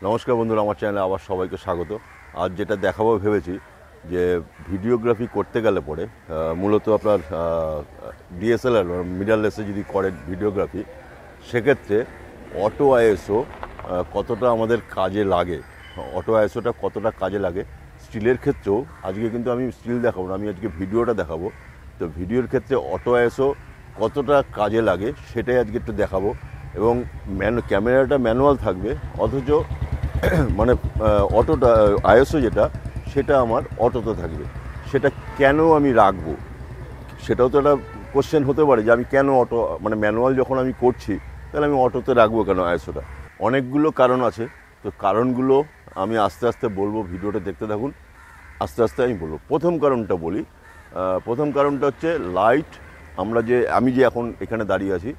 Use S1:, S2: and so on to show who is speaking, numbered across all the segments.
S1: নমস্কার বন্ধুরা, আমার চ্যানেলে আবার সবাইকে স্বাগত। আজ যেটা দেখাবো ভেবেছি যে ভিডিওগ্রাফি করতে গেলে পরে মূলত আপনার ডিএসএলআর মিররলেসে যদি করেন ভিডিওগ্রাফি, সেক্ষেত্রে অটো আইএসও কতটা আমাদের কাজে লাগে, অটো আইএসওটা কতটা কাজে লাগে। স্টিলের ক্ষেত্রেও আজকে কিন্তু আমি স্টিল দেখাবো না, আমি আজকে ভিডিওটা দেখাবো। তো ভিডিওর ক্ষেত্রে অটো আইএসও কতটা কাজে লাগে সেটাই আজকে একটু দেখাবো। এবং ক্যামেরাটা ম্যানুয়াল থাকবে, অথচ মানে অটোটা আইএসও যেটা সেটা আমার অটোতে থাকবে। সেটা কেন আমি রাখবো, সেটাও তো একটা কোশ্চেন হতে পারে যে আমি কেন অটো মানে ম্যানুয়াল যখন আমি করছি তাহলে আমি অটোতে রাখবো কেন আইএসওটা। অনেকগুলো কারণ আছে, তো কারণগুলো আমি আস্তে আস্তে বলবো, ভিডিওটা দেখতে থাকুন, আস্তে আস্তে আমি বলবো। প্রথম কারণটা বলি। প্রথম কারণটা হচ্ছে লাইট। আমি যে এখন এখানে দাঁড়িয়ে আছি,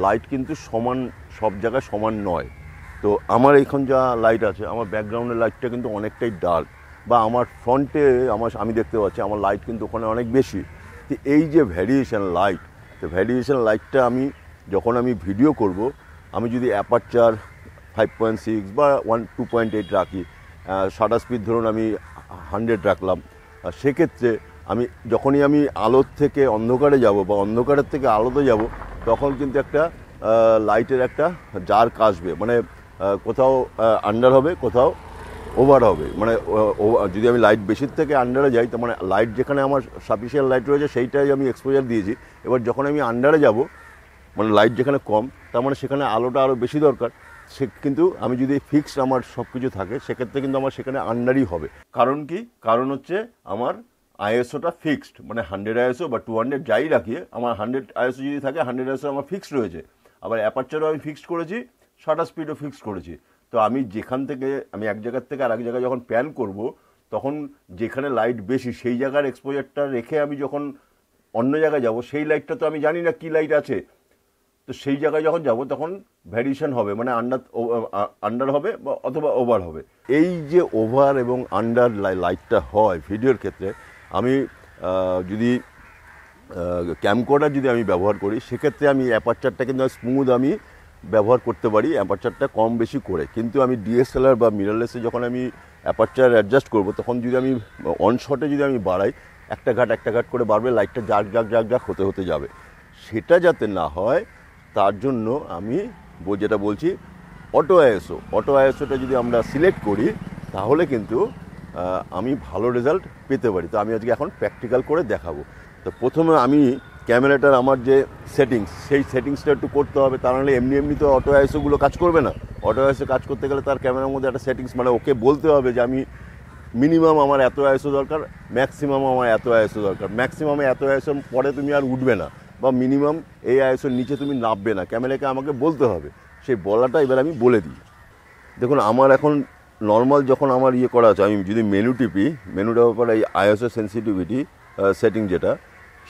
S1: লাইট কিন্তু সমান সব জায়গায় সমান নয়। তো আমার এখন যা লাইট আছে, আমার ব্যাকগ্রাউন্ডের লাইটটা কিন্তু অনেকটাই ডার্ক, বা আমার ফ্রন্টে আমি দেখতে পাচ্ছি আমার লাইট কিন্তু ওখানে অনেক বেশি। তো এই যে ভ্যারিয়েশন লাইট, তো ভ্যারিয়েশন লাইটটা যখন আমি ভিডিও করব, আমি যদি অ্যাপারচার 5.6 বা 2.8 রাখি, শাটার স্পিড ধরুন আমি 100 রাখলাম, সেক্ষেত্রে যখনই আমি আলোর থেকে অন্ধকারে যাব বা অন্ধকারের থেকে আলোতে যাব, তখন কিন্তু একটা লাইটের একটা জার্ক আসবে, মানে কোথাও আন্ডার হবে, কোথাও ওভার হবে। মানে যদি আমি লাইট বেশির থেকে আন্ডারে যাই, তার মানে লাইট যেখানে আমার সাফিসিয়েন্ট লাইট রয়েছে সেইটাই আমি এক্সপোজার দিয়েছি। এবার যখন আমি আন্ডারে যাব, মানে লাইট যেখানে কম, তার মানে সেখানে আলোটা আরও বেশি দরকার। কিন্তু আমি যদি ফিক্সড আমার সব কিছু থাকে, সেক্ষেত্রে কিন্তু আমার সেখানে আন্ডারই হবে। কারণ কি? কারণ হচ্ছে আমার আইএসওটা ফিক্সড, মানে 100 আইএসও বা 200 যাই রাখি, আমার 100 আইএসও যদি থাকে, 100 আইএসও আমার ফিক্সড রয়েছে। আবার অ্যাপারচারও আমি ফিক্সড করেছি, শাটার স্পিডও ফিক্সড করেছি। তো আমি এক জায়গার থেকে আর এক জায়গায় যখন প্যান করব, তখন যেখানে লাইট বেশি সেই জায়গার এক্সপোজারটা রেখে আমি যখন অন্য জায়গায় যাব, সেই লাইটটা তো আমি জানি না কি লাইট আছে। তো সেই জায়গায় যখন যাব, তখন ভ্যারিয়েশন হবে, মানে আন্ডার হবে বা অথবা ওভার হবে। এই যে ওভার এবং আন্ডার লাইটটা হয় ভিডিওর ক্ষেত্রে, আমি যদি ক্যামকর্ডার যদি আমি ব্যবহার করি, সেক্ষেত্রে আমি অ্যাপারচারটা কিন্তু স্মুথ আমি ব্যবহার করতে পারি, অ্যাপারচারটা কম বেশি করে। কিন্তু আমি ডিএসএলআর বা মিররলেসে যখন আমি অ্যাপারচার অ্যাডজাস্ট করব, তখন যদি আমি অন শটে যদি আমি বাড়াই, একটা ঘাট করে বাড়বে, লাইটটা জাগ হতে হতে যাবে। সেটা যাতে না হয়, তার জন্য আমি যেটা বলছি, অটো আইএসওটা যদি আমরা সিলেক্ট করি, তাহলে কিন্তু আমি ভালো রেজাল্ট পেতে পারি। তো আমি আজকে এখন প্র্যাকটিক্যাল করে দেখাবো। তো প্রথমে আমি ক্যামেরাটার আমার যে সেই সেটিংসটা একটু করতে হবে, তা নাহলে এমনি তো অটো আইএসওগুলো কাজ করবে না। অটো আইএসও কাজ করতে গেলে তার ক্যামেরার মধ্যে একটা সেটিংস, মানে ওকে বলতে হবে যে আমি মিনিমাম আমার এত আইএসও দরকার, ম্যাক্সিমাম আমার এত আইএসও দরকার। ম্যাক্সিমামে এত আইএসও পরে তুমি আর উঠবে না, বা মিনিমাম এই আইএসওর নিচে তুমি নামবে না, ক্যামেরাকে আমাকে বলতে হবে। সেই বলাটা এবার আমি বলে দিই। দেখুন, আমার এখন নর্মাল যখন আমার করা আছে, আমি যদি মেনু টিপি, মেনুটার ব্যাপার এই আইএসও সেন্সিটিভিটি সেটিং যেটা,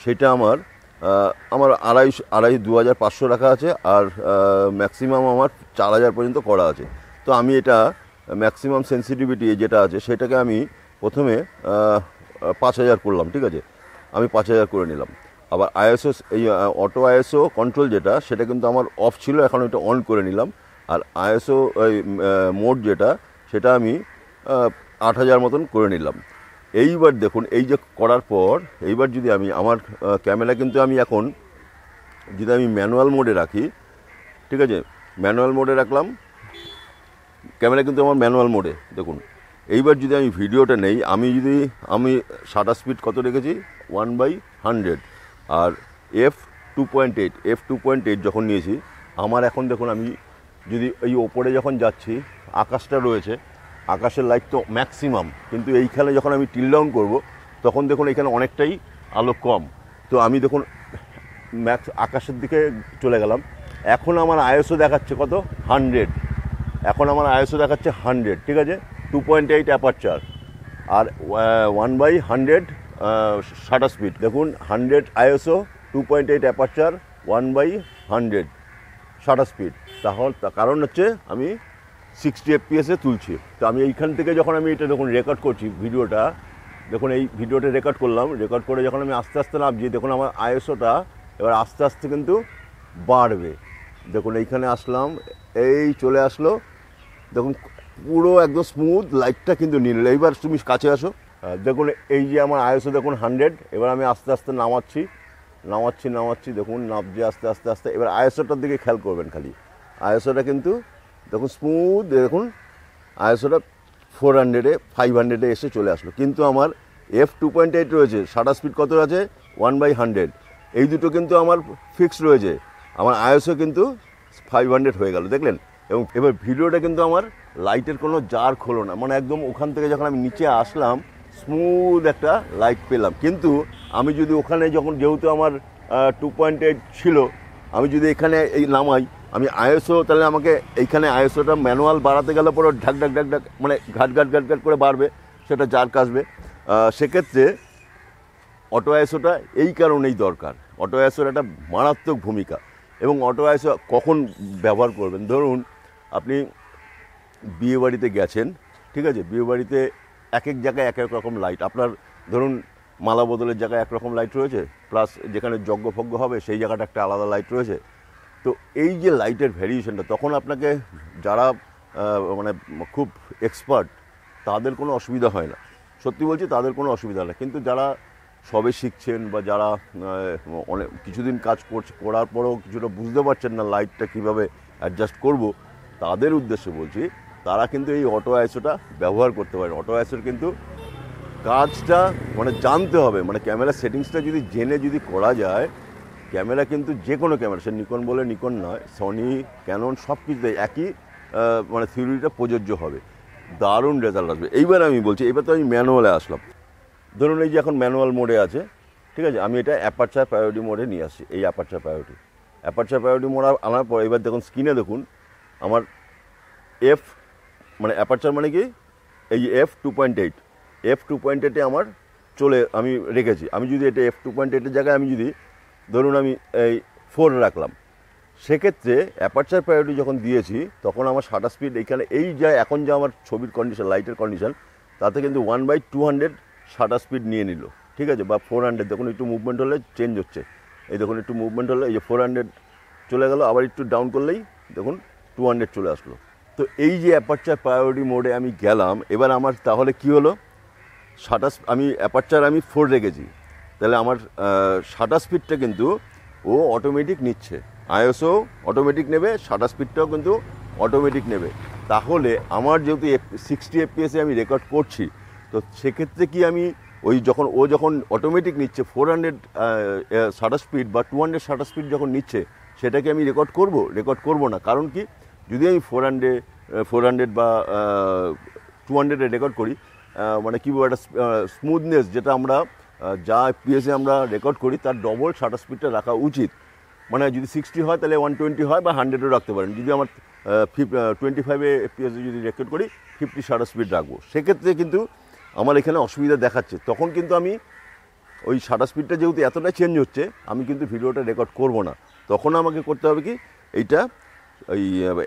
S1: সেটা আমার 2500 রাখা আছে, আর ম্যাক্সিমাম আমার 4000 পর্যন্ত করা আছে। তো আমি এটা ম্যাক্সিমাম সেন্সিটিভিটি যেটা আছে, সেটাকে আমি প্রথমে 5000 করলাম, ঠিক আছে, আমি 5000 করে নিলাম। আবার আইএসও এই অটো আইএসও কন্ট্রোল যেটা, সেটা কিন্তু আমার অফ ছিল, এখন এটা অন করে নিলাম। আর আইএসও মোড যেটা, সেটা আমি 8000 মতন করে নিলাম। এইবার দেখুন, এই যে করার পর, এইবার যদি আমার ক্যামেরা কিন্তু এখন যদি আমি ম্যানুয়াল মোডে রাখি, ঠিক আছে, ম্যানুয়াল মোডে রাখলাম, ক্যামেরা কিন্তু আমার ম্যানুয়াল মোডে। দেখুন, এইবার যদি আমি ভিডিওটা নেই, আমি শাটার স্পিড কত রেখেছি, 1/100, আর f2.8 যখন নিয়েছি, আমার এখন দেখুন, আমি যদি এই ওপরে যখন যাচ্ছি, আকাশটা রয়েছে, আকাশের লাইট তো ম্যাক্সিমাম, কিন্তু এইখানে যখন আমি টিল ডাউন করবো, তখন দেখুন এখানে অনেকটাই আলো কম। তো আমি দেখুন আকাশের দিকে চলে গেলাম, এখন আমার আইএসও দেখাচ্ছে কত, 100। এখন আমার আইএসও দেখাচ্ছে 100, ঠিক আছে, 2.8 অ্যাপারচার, আর 1/100 শাটার স্পিড। দেখুন, 100 আইএসও, 2.8 অ্যাপারচার, 1/100 শাটার স্পিড। কারণ হচ্ছে আমি 60 FPS তুলছি। তো আমি এইখান থেকে যখন আমি এটা দেখুন রেকর্ড করছি, ভিডিওটা দেখুন, এই ভিডিওটা রেকর্ড করলাম, রেকর্ড করে যখন আমি আস্তে আস্তে নামছি, দেখুন আমার আইএসওটা এবার আস্তে আস্তে কিন্তু বাড়বে। দেখুন এইখানে আসলাম, এই চলে আসলো দেখুন পুরো একদম স্মুথ, লাইটটা কিন্তু নীল। এইবার তুমি কাছে আসো, দেখুন এই যে আমার আইএসও দেখুন 100। এবার আমি আস্তে আস্তে নামাচ্ছি, দেখুন নামছে আস্তে আস্তে আস্তে। এবার আইএসওটার দিকে খেয়াল করবেন খালি, আইএসওটা কিন্তু দেখুন স্মুথ, দেখুন আইএসওটা 400-এ 500-এ এসে চলে আসলো। কিন্তু আমার f2.8 রয়েছে, শাটার স্পিড কত আছে 1/100, এই দুটো কিন্তু আমার ফিক্সড রয়েছে। আমার আইএসও কিন্তু 500 হয়ে গেল, দেখলেন। এবং এবার ভিডিওটা কিন্তু আমার লাইটের কোনো জার খোলো না, মানে একদম ওখান থেকে যখন আমি নিচে আসলাম স্মুথ একটা লাইট পেলাম। কিন্তু আমি যদি ওখানে যখন, যেহেতু আমার 2.8 ছিল, আমি যদি এখানে এই নামাই আমি আইএসও, তাহলে আমাকে এইখানে আইএসওটা ম্যানুয়াল বাড়াতে গেলে পরে ঢাক ঢাক ঢাক ঢাক মানে ঘাট ঘাট ঘাট ঘাট করে বাড়বে, সেটা জার কাশবে। সেক্ষেত্রে অটো আইএসওটা এই কারণেই দরকার। অটো আইএসওর একটা মারাত্মক ভূমিকা। এবং অটো আইএসও কখন ব্যবহার করবেন, ধরুন আপনি বিয়েবাড়িতে গেছেন, ঠিক আছে, বিয়েবাড়িতে এক এক জায়গায় এক এক রকম লাইট, আপনার ধরুন মালা বদলের জায়গায় একরকম লাইট রয়েছে, প্লাস যেখানে যজ্ঞফজ্ঞ হবে সেই জায়গাটা একটা আলাদা লাইট রয়েছে। তো এই যে লাইটের ভ্যারিয়েশনটা, তখন আপনাকে যারা মানে খুব এক্সপার্ট তাদের কোনো অসুবিধা হয় না, সত্যি বলছি তাদের কোনো অসুবিধা হয় না। কিন্তু যারা সবে শিখছেন বা যারা অনেক কিছুদিন কাজ করার পরেও কিছুটা বুঝতে পারছেন না লাইটটা কীভাবে অ্যাডজাস্ট করব, তাদের উদ্দেশ্যে বলছি, তারা কিন্তু এই অটো আইএসওটা ব্যবহার করতে পারেন। অটো আইএসওর কিন্তু কাজটা মানে জানতে হবে, মানে ক্যামেরা সেটিংসটা যদি জেনে যদি করা যায়, ক্যামেরা কিন্তু যে কোনো ক্যামেরা, সে নিকন বলে নিকন নয়, সনি, ক্যানন, সব কিছুতে একই মানে থিওরিটা প্রযোজ্য হবে, দারুণ রেজাল্ট আসবে। এইবার আমি বলছি, এবার তো আমি ম্যানুয়ালে আসলাম। ধরুন এই যে এখন ম্যানুয়াল মোডে আছে, ঠিক আছে, আমি এটা অ্যাপারচার প্রায়োরিটি মোডে নিয়ে আসছি। এই অ্যাপারচার প্রায়োরিটি মোড আনার পর এবার দেখুন স্ক্রিনে দেখুন আমার মানে অ্যাপারচার মানে কি, এই f2.8, f2.8-এ আমার আমি রেখেছি। আমি যদি এটা f2.8-এর জায়গায় আমি যদি ধরুন আমি এই 4 রাখলাম, সেক্ষেত্রে অ্যাপারচার প্রায়োরিটি যখন দিয়েছি তখন আমার শাটার স্পিড এইখানে এই যা এখন যা আমার ছবির কন্ডিশন, লাইটের কন্ডিশন, তাতে কিন্তু 1/200 শাটার স্পিড নিয়ে নিল, ঠিক আছে, বা 400। দেখুন একটু মুভমেন্ট হলে চেঞ্জ হচ্ছে, এই দেখুন একটু মুভমেন্ট হলে এই যে 400 চলে গেল, আবার একটু ডাউন করলেই দেখুন 200 চলে আসলো। তো এই যে অ্যাপারচার প্রায়োরিটি মোডে আমি গেলাম, এবার আমার তাহলে কি হলো, আমি অ্যাপারচার আমি 4 রেখেছি, তাহলে আমার শাটার স্পিডটা কিন্তু ও অটোমেটিক নিচ্ছে, আইএসও অটোমেটিক নেবে, শাটার স্পিডটাও কিন্তু অটোমেটিক নেবে। তাহলে আমার যেহেতু 60 FPS আমি রেকর্ড করছি, তো সেক্ষেত্রে কি আমি ওই যখন অটোমেটিক নিচ্ছে 400 শাটার স্পিড বা 200 শাটার স্পিড যখন নিচ্ছে, সেটাকে আমি রেকর্ড করব না। কারণ কি, যদি আমি 400 বা 200-এ রেকর্ড করি, মানে কী বলবো, একটা স্মুথনেস, যেটা আমরা যা এফপিএসে আমরা রেকর্ড করি তার ডবল শাটার স্পিডটা রাখা উচিত। মানে যদি 60 হয় তাহলে 120 হয়, বা 100-ও রাখতে পারেন। যদি আমার 25 এফপিএসে যদি রেকর্ড করি 50 শাটার স্পিড রাখবো, সেক্ষেত্রে কিন্তু আমার এখানে অসুবিধা দেখাচ্ছে। তখন কিন্তু আমি ওই শাটার স্পিডটা যেহেতু এতটা চেঞ্জ হচ্ছে, আমি কিন্তু ভিডিওটা রেকর্ড করব না। তখন আমাকে করতে হবে কি, এইটা ওই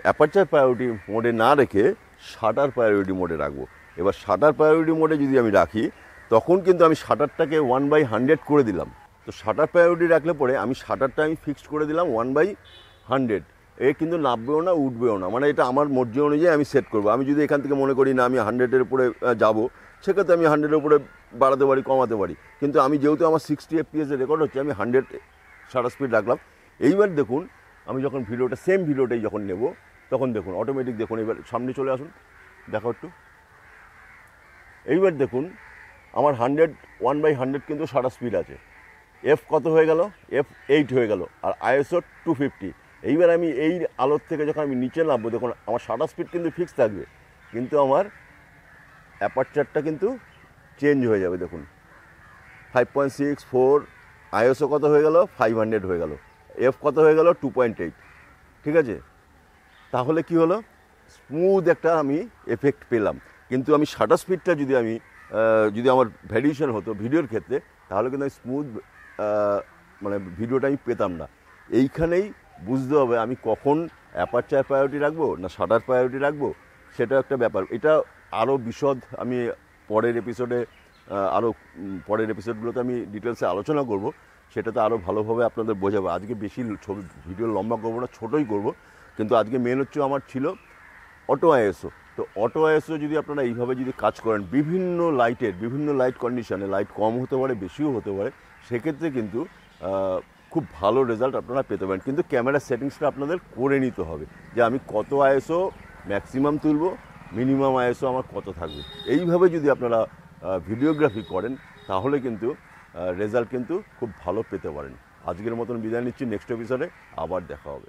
S1: অ্যাপারচার প্রায়োরিটি মোডে না রেখে শাটার প্রায়োরিটি মোডে রাখবো। এবার শাটার প্রায়োরিটি মোডে যদি আমি রাখি, তখন কিন্তু আমি শাটারটাকে 1/100 করে দিলাম। তো শাটার প্রায়োরিটি রাখলে পরে আমি শাটারটা ফিক্সড করে দিলাম 1/100। এ কিন্তু নামবেও না, উঠবেও না, মানে এটা আমার মর্জি অনুযায়ী আমি সেট করবো। আমি যদি এখান থেকে মনে করি না আমি 100-এর উপরে যাবো, সেক্ষেত্রে আমি 100-এর উপরে বাড়াতে পারি, কমাতে পারি। কিন্তু আমি যেহেতু আমার 60 FPS রেকর্ড হচ্ছে, আমি 100 শাটার স্পিড রাখলাম। এইবার দেখুন আমি যখন সেম ভিডিওটাই যখন নেব, তখন দেখুন অটোমেটিক, দেখুন এবার সামনে চলে আসুন, দেখো একটু। এইবার দেখুন আমার 1/100 কিন্তু শাটার স্পিড আছে, এফ কত হয়ে গেল, f8 হয়ে গেল, আর আইএসও 250। এইবার আমি এই আলোর থেকে যখন আমি নিচে নামবো, দেখুন আমার শাটার স্পিড কিন্তু ফিক্স থাকবে, কিন্তু আমার অ্যাপারচারটা কিন্তু চেঞ্জ হয়ে যাবে। দেখুন 5.64, আইএসও কত হয়ে গেল, 500 হয়ে গেল, এফ কত হয়ে গেল, 2.8, ঠিক আছে। তাহলে কি হলো, স্মুথ একটা আমি এফেক্ট পেলাম। কিন্তু আমি শাটার স্পিডটা যদি আমার ভ্যারিয়েশন হতো ভিডিওর ক্ষেত্রে, তাহলে কিন্তু আমি স্মুথ মানে ভিডিওটা আমি পেতাম না। এইখানেই বুঝতে হবে আমি কখন অ্যাপারচার প্রায়োরিটি রাখবো না শাটার প্রায়োরিটি রাখবো, সেটা একটা ব্যাপার। এটা আরও বিশদ আমি পরের এপিসোডগুলোতে আমি ডিটেলসে আলোচনা করব, সেটাতে আরও ভালোভাবে আপনাদের বোঝাবো। আজকে বেশি ভিডিও লম্বা করবো না, ছোটোই করব। কিন্তু আজকে মেন হচ্ছে আমার ছিল অটো আইএসও। তো অটো আইএসও যদি আপনারা এইভাবে যদি কাজ করেন বিভিন্ন লাইট কন্ডিশনে, লাইট কম হতে পারে বেশিও হতে পারে, সেক্ষেত্রে কিন্তু খুব ভালো রেজাল্ট আপনারা পেতে পারেন। কিন্তু ক্যামেরার সেটিংসটা আপনাদের করে নিতে হবে যে আমি কত আইএসও ম্যাক্সিমাম তুলব, মিনিমাম আইএসও আমার কত থাকবে। এইভাবে যদি আপনারা ভিডিওগ্রাফি করেন তাহলে কিন্তু রেজাল্ট কিন্তু খুব ভালো পেতে পারেন। আজকের মতন বিদায় নিচ্ছি, নেক্সট এপিসোডে আবার দেখা হবে।